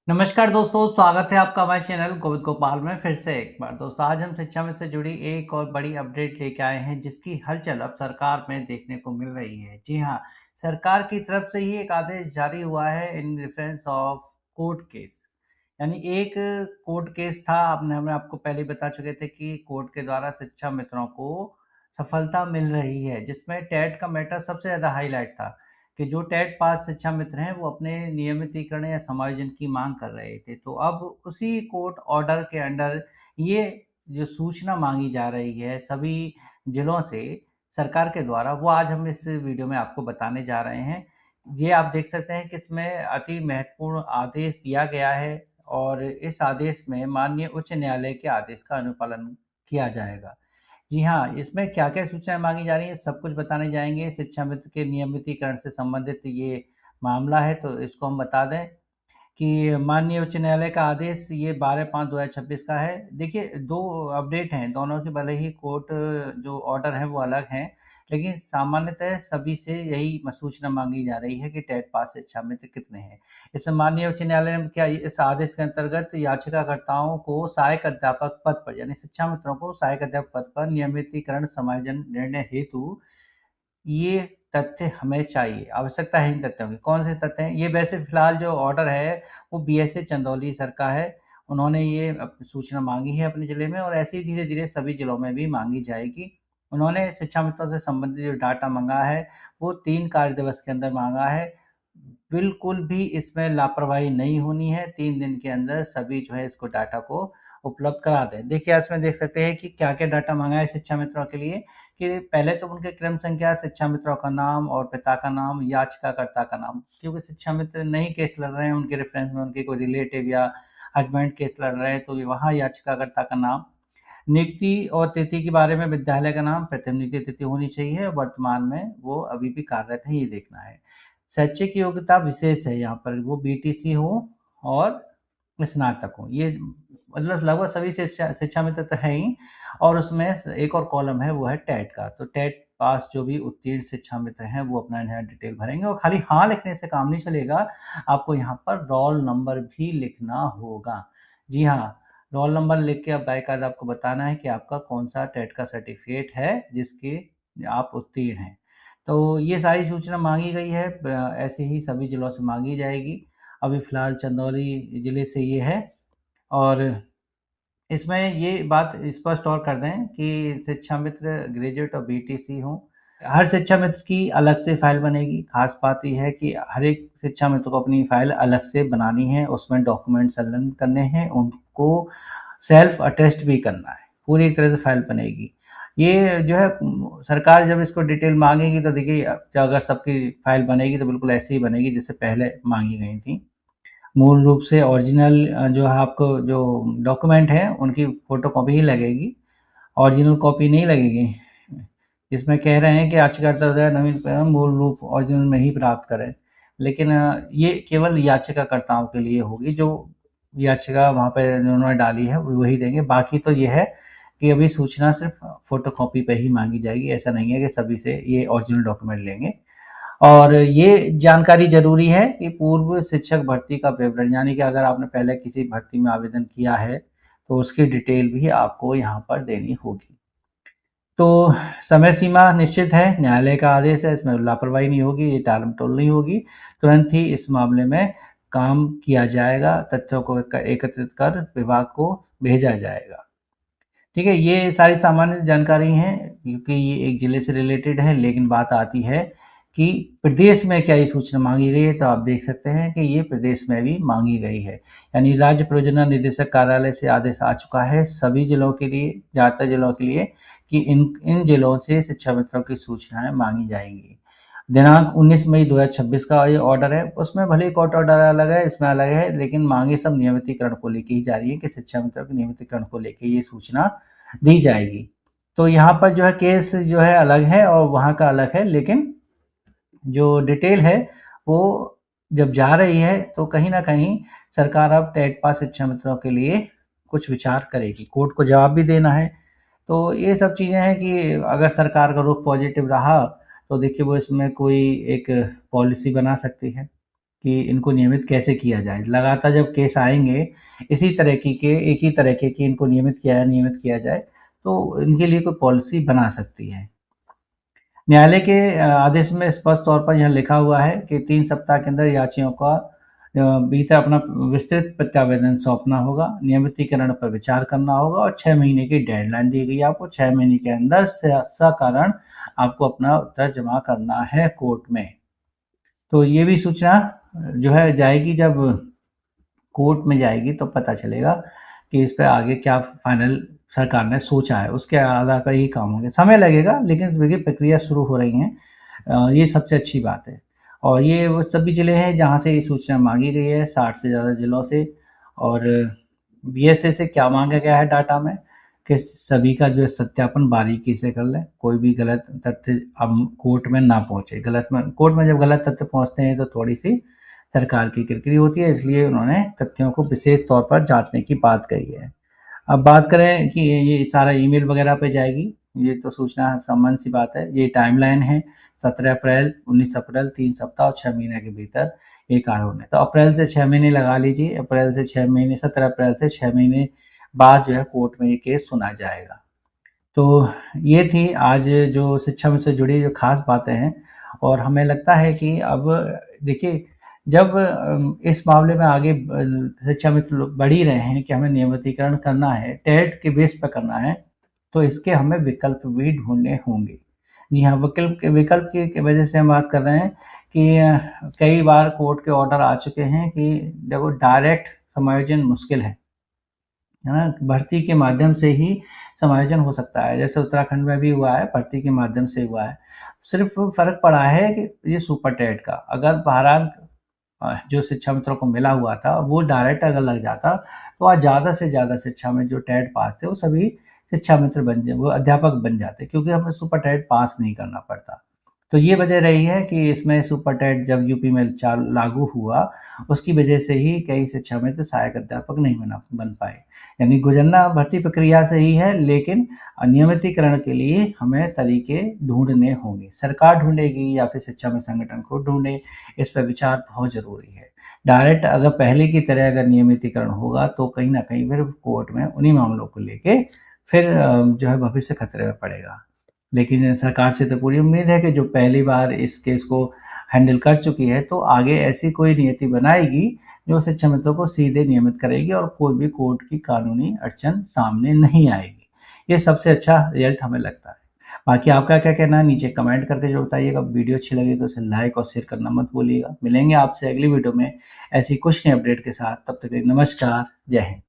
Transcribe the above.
नमस्कार दोस्तों, स्वागत है आपका हमारे चैनल गोविंद गोपाल में फिर से एक बार। दोस्तों, आज हम शिक्षा में से जुड़ी एक और बड़ी अपडेट लेके आए हैं जिसकी हलचल अब सरकार में देखने को मिल रही है। जी हाँ, सरकार की तरफ से ही एक आदेश जारी हुआ है in reference of court case. यानी एक कोर्ट केस था, आपने हमें आपको पहले ही बता चुके थे कि कोर्ट के द्वारा शिक्षा मित्रों को सफलता मिल रही है, जिसमें टेट का मैटर सबसे ज़्यादा हाईलाइट था कि जो टेट पास शिक्षा मित्र हैं वो अपने नियमितीकरण या समायोजन की मांग कर रहे थे। तो अब उसी कोर्ट ऑर्डर के अंडर ये जो सूचना मांगी जा रही है सभी जिलों से सरकार के द्वारा, वो आज हम इस वीडियो में आपको बताने जा रहे हैं। ये आप देख सकते हैं कि इसमें अति महत्वपूर्ण आदेश दिया गया है और इस आदेश में माननीय उच्च न्यायालय के आदेश का अनुपालन किया जाएगा। जी हाँ, इसमें क्या-क्या सूचनाएँ माँगी जा रही हैं, सब कुछ बताने जाएँगे। शिक्षा मित्र के नियमितीकरण से संबंधित ये मामला है, तो इसको हम बता दें कि माननीय उच्च न्यायालय का आदेश ये 12/5/2026 का है। देखिए, 2 अपडेट हैं, दोनों के भले ही कोर्ट जो ऑर्डर हैं वो अलग हैं, लेकिन सामान्यतः सभी से यही सूचना माँगी जा रही है कि टेट पास शिक्षा मित्र कितने हैं। इसमें माननीय उच्च न्यायालय ने क्या इस आदेश के अंतर्गत याचिकाकर्ताओं को सहायक अध्यापक पद पर, यानी शिक्षा मित्रों को सहायक अध्यापक पद पर नियमितीकरण समायोजन निर्णय हेतु ये तथ्य हमें चाहिए, आवश्यकता है इन तथ्यों की। कौन से तथ्य हैं? ये वैसे फ़िलहाल जो ऑर्डर है, वो बीएसए चंदौली सर का है। उन्होंने ये सूचना माँगी है अपने ज़िले में और ऐसे ही धीरे-धीरे सभी ज़िलों में भी माँगी जाएगी। उन्होंने शिक्षा मित्रों से संबंधित जो डाटा माँगा है, वो 3 कार्य दिवस के अंदर माँगा है। बिल्कुल भी इसमें लापरवाही नहीं होनी है, 3 दिन के अंदर सभी जो है इसको डाटा को उपलब्ध करा दें। देखिए, इसमें देख सकते हैं कि क्या-क्या डाटा माँगा है शिक्षा मित्रों के लिए। कि पहले तो उनके क्रम संख्या, शिक्षा मित्रों का नाम और पिता का नाम, याचिकाकर्ता का नाम। क्योंकि शिक्षा मित्र नई केस लड़ रहे हैं, उनके रेफ़रेंस में उनके कोई रिलेटिव या हस्बैंड केस लड़ रहे हैं, तो वहाँ याचिकाकर्ता का नाम। नियुक्ति और तिथि के बारे में विद्यालय का नाम, प्रथम नियुक्ति तिथि होनी चाहिए, वर्तमान में वो अभी भी कार्यरत हैं, ये देखना है। शैक्षिक योग्यता विशेष है यहाँ पर, वो बीटीसी हो और स्नातक हो। ये मतलब लगभग सभी शिक्षा शिक्षा मित्र तो हैं ही और उसमें एक और कॉलम है, वो है टेट का। तो टेट पास जो भी उत्तीर्ण शिक्षा मित्र हैं, वो अपना यहाँ डिटेल भरेंगे और खाली हाँ लिखने से काम नहीं चलेगा, आपको यहाँ पर रोल नंबर भी लिखना होगा। जी हाँ, रोल नंबर लिख के अब बाकायदा आपको बताना है कि आपका कौन-सा टेट का सर्टिफ़िकेट है, जिसके आप उत्तीर्ण हैं। तो ये सारी सूचना माँगी गई है, ऐसे ही सभी जिलों से माँगी जाएगी। अभी फ़िलहाल चंदौली ज़िले से ये है और इसमें ये बात स्पष्ट और कर दें कि शिक्षा मित्र ग्रेजुएट और बीटीसी हों। हर शिक्षा मित्र की अलग से फ़ाइल बनेगी। ख़ास बात ये है कि हर एक शिक्षा मित्र को अपनी फ़ाइल अलग से बनानी है, उसमें डॉक्यूमेंट संलग्न करने हैं, उनको सेल्फ अटेस्ट भी करना है। पूरी एक तरह से फ़ाइल बनेगी। ये जो है सरकार जब इसको डिटेल माँगेगी तो देखिए, अगर सबकी फ़ाइल बनेगी तो बिल्कुल ऐसे ही बनेगी जैसे पहले माँगी गई थी। मूल रूप से ओरिजिनल जो है आपको जो डॉक्यूमेंट है उनकी फ़ोटोकॉपी ही लगेगी, ओरिजिनल कॉपी नहीं लगेगी। इसमें कह रहे हैं कि याचिकाकर्ता द्वारा नवीन मूल रूप ओरिजिनल में ही प्राप्त करें। लेकिन ये केवल याचिकाकर्ताओं के लिए होगी, जो याचिका वहाँ पे उन्होंने डाली है वही देंगे। बाकी तो ये है कि अभी सूचना सिर्फ़ फ़ोटोकॉपी पे ही माँगी जाएगी, ऐसा नहीं है कि सभी से ये ओरिजिनल डॉक्यूमेंट लेंगे। और ये जानकारी ज़रूरी है कि पूर्व शिक्षक भर्ती का विवरण, यानी कि अगर आपने पहले किसी भर्ती में आवेदन किया है, तो उसकी डिटेल भी आपको यहाँ पर देनी होगी। तो समय सीमा निश्चित है, न्यायालय का आदेश है, इसमें लापरवाही नहीं होगी, ये टालम-टोल नहीं होगी। तुरंत ही इस मामले में काम किया जाएगा, तथ्यों को एकत्रित कर विभाग को भेजा जाएगा। ठीक है, ये सारी सामान्य जानकारी हैं क्योंकि ये एक ज़िले से रिलेटेड है, लेकिन बात आती है कि प्रदेश में क्या ये सूचना माँगी गई है, तो आप देख सकते हैं कि ये प्रदेश में भी माँगी गई है। यानी राज्य परियोजना निदेशक कार्यालय से आदेश आ चुका है सभी जिलों के लिए, ज़्यादातर जिलों के लिए कि इन इन जिलों से शिक्षा मित्रों की सूचनाएँ माँगी जाएँगी। दिनांक 19 मई 2026 का ये ऑर्डर है, उसमें भले ही कोर्ट ऑर्डर अलग है, इसमें अलग है, लेकिन माँगे सब नियमितीकरण को लेके ही जा रही है कि शिक्षा मित्रों के नियमितीकरण को लेके ये सूचना दी जाएगी। तो यहाँ पर जो है केस जो है अलग है और वहाँ का अलग है, लेकिन जो डिटेल है वो जब जा रही है तो कहीं न कहीं सरकार अब टेट पास शिक्षा मित्रों के लिए कुछ विचार करेगी। कोर्ट को जवाब भी देना है। तो ये सब चीज़ें हैं कि अगर सरकार का रुख पॉजिटिव रहा तो देखिए वो इसमें कोई एक पॉलिसी बना सकती है। कि इनको नियमित कैसे किया जाए। लगातार जब केस आएँगे इसी तरीके के एक ही तरीके की इनको नियमित किया जाए, तो इनके लिए कोई पॉलिसी बना सकती है। न्यायालय के आदेश में स्पष्ट तौर पर यह लिखा हुआ है कि 3 सप्ताह के अंदर याचियों का भीतर अपना विस्तृत प्रत्यावेदन सौंपना होगा, नियमितीकरण पर विचार करना होगा और 6 महीने की डेडलाइन दी गई है आपको। 6 महीने के अंदर सकारण आपको अपना उत्तर जमा करना है कोर्ट में। तो ये भी सूचना जो है जाएगी, जब कोर्ट में जाएगी तो पता चलेगा कि इस पे आगे क्या फाइनल सरकार ने सोचा है, उसके आधार पर ही काम होंगे। समय लगेगा लेकिन देखिए प्रक्रिया शुरू हो रही है। ये सबसे अच्छी बात है और ये वो सभी ज़िले हैं जहाँ से ये सूचना माँगी गई है, 60 से ज़्यादा ज़िलों से। और बीएसए से क्या माँगा गया है डाटा में कि सभी का जो है सत्यापन बारीकी से कर लें, कोई भी गलत तथ्य अब कोर्ट में ना पहुँचे। कोर्ट में जब गलत तथ्य पहुँचते हैं तो थोड़ी-सी सरकार की किरकिरी होती है, इसलिए उन्होंने तथ्यों को विशेष तौर पर जाँचने की बात कही है। अब बात करें कि ये सारा ईमेल वगैरह पे जाएगी, ये तो सूचना सामान्य सी बात है। ये टाइमलाइन है 17 अप्रैल, 19 अप्रैल, 3 सप्ताह और 6 महीने के भीतर ये कार्य होने। तो अप्रैल से 6 महीने लगा लीजिए, अप्रैल से 6 महीने 17 अप्रैल से 6 महीने बाद जो है कोर्ट में ये केस सुना जाएगा। तो ये थी आज जो शिक्षा में से जुड़ी जो ख़ास बातें हैं और हमें लगता है कि अब देखिए जब इस मामले में आगे शिक्षा मित्र लोग बढ़ ही रहे हैं कि हमें नियमितीकरण करना है, टेट के बेस पे करना है, तो इसके हमें विकल्प भी ढूँढने होंगे। जी हाँ, विकल्प की वजह से हम बात कर रहे हैं कि कई बार कोर्ट के ऑर्डर आ चुके हैं कि देखो डायरेक्ट समायोजन मुश्किल है ना? भर्ती के माध्यम से ही समायोजन हो सकता है, जैसे उत्तराखंड में भी हुआ है, भर्ती के माध्यम से हुआ है। सिर्फ़ फ़र्क पड़ा है कि ये सुपर टेट का, अगर भारांक जो शिक्षा मित्रों को मिला हुआ था, वो डायरेक्ट अगर लग जाता, तो आज ज़्यादा से ज़्यादा शिक्षा में जो टेट पास थे, वो सभी शिक्षा मित्र वो अध्यापक बन जाते, क्योंकि हमें सुपर टेट पास नहीं करना पड़ता। तो ये वजह रही है कि इसमें सुपर टेट जब यूपी में लागू हुआ, उसकी वजह से ही कई शिक्षा मित्र सहायक अध्यापक नहीं बन पाए। यानी गुजरना भर्ती प्रक्रिया से ही है, लेकिन नियमितीकरण के लिए हमें तरीके ढूँढने होंगे। सरकार ढूँढेगी या फिर शिक्षा में संगठन खुद ढूँढे, इस पे विचार बहुत ज़रूरी है। डायरेक्ट अगर पहले की तरह अगर नियमितीकरण होगा, तो कहीं न कहीं फिर कोर्ट में उन्हीं मामलों को लेके फिर जो है भविष्य खतरे में पड़ेगा। लेकिन सरकार से तो पूरी उम्मीद है कि जो पहली बार इस केस को हैंडल कर चुकी है, तो आगे ऐसी कोई नीति बनाएगी जो शिक्षा मित्रों को सीधे नियमित करेगी और कोई भी कोर्ट की कानूनी अड़चन सामने नहीं आएगी। ये सबसे अच्छा रिज़ल्ट हमें लगता है। बाकी आपका क्या कहना है नीचे कमेंट करके ज़रूर बताइएगा। वीडियो अच्छी लगी तो इसे लाइक और शेयर करना मत भूलिएगा। मिलेंगे आपसे अगली वीडियो में ऐसी कुछ नई अपडेट के साथ। तब तक के लिए नमस्कार, जय हिंद।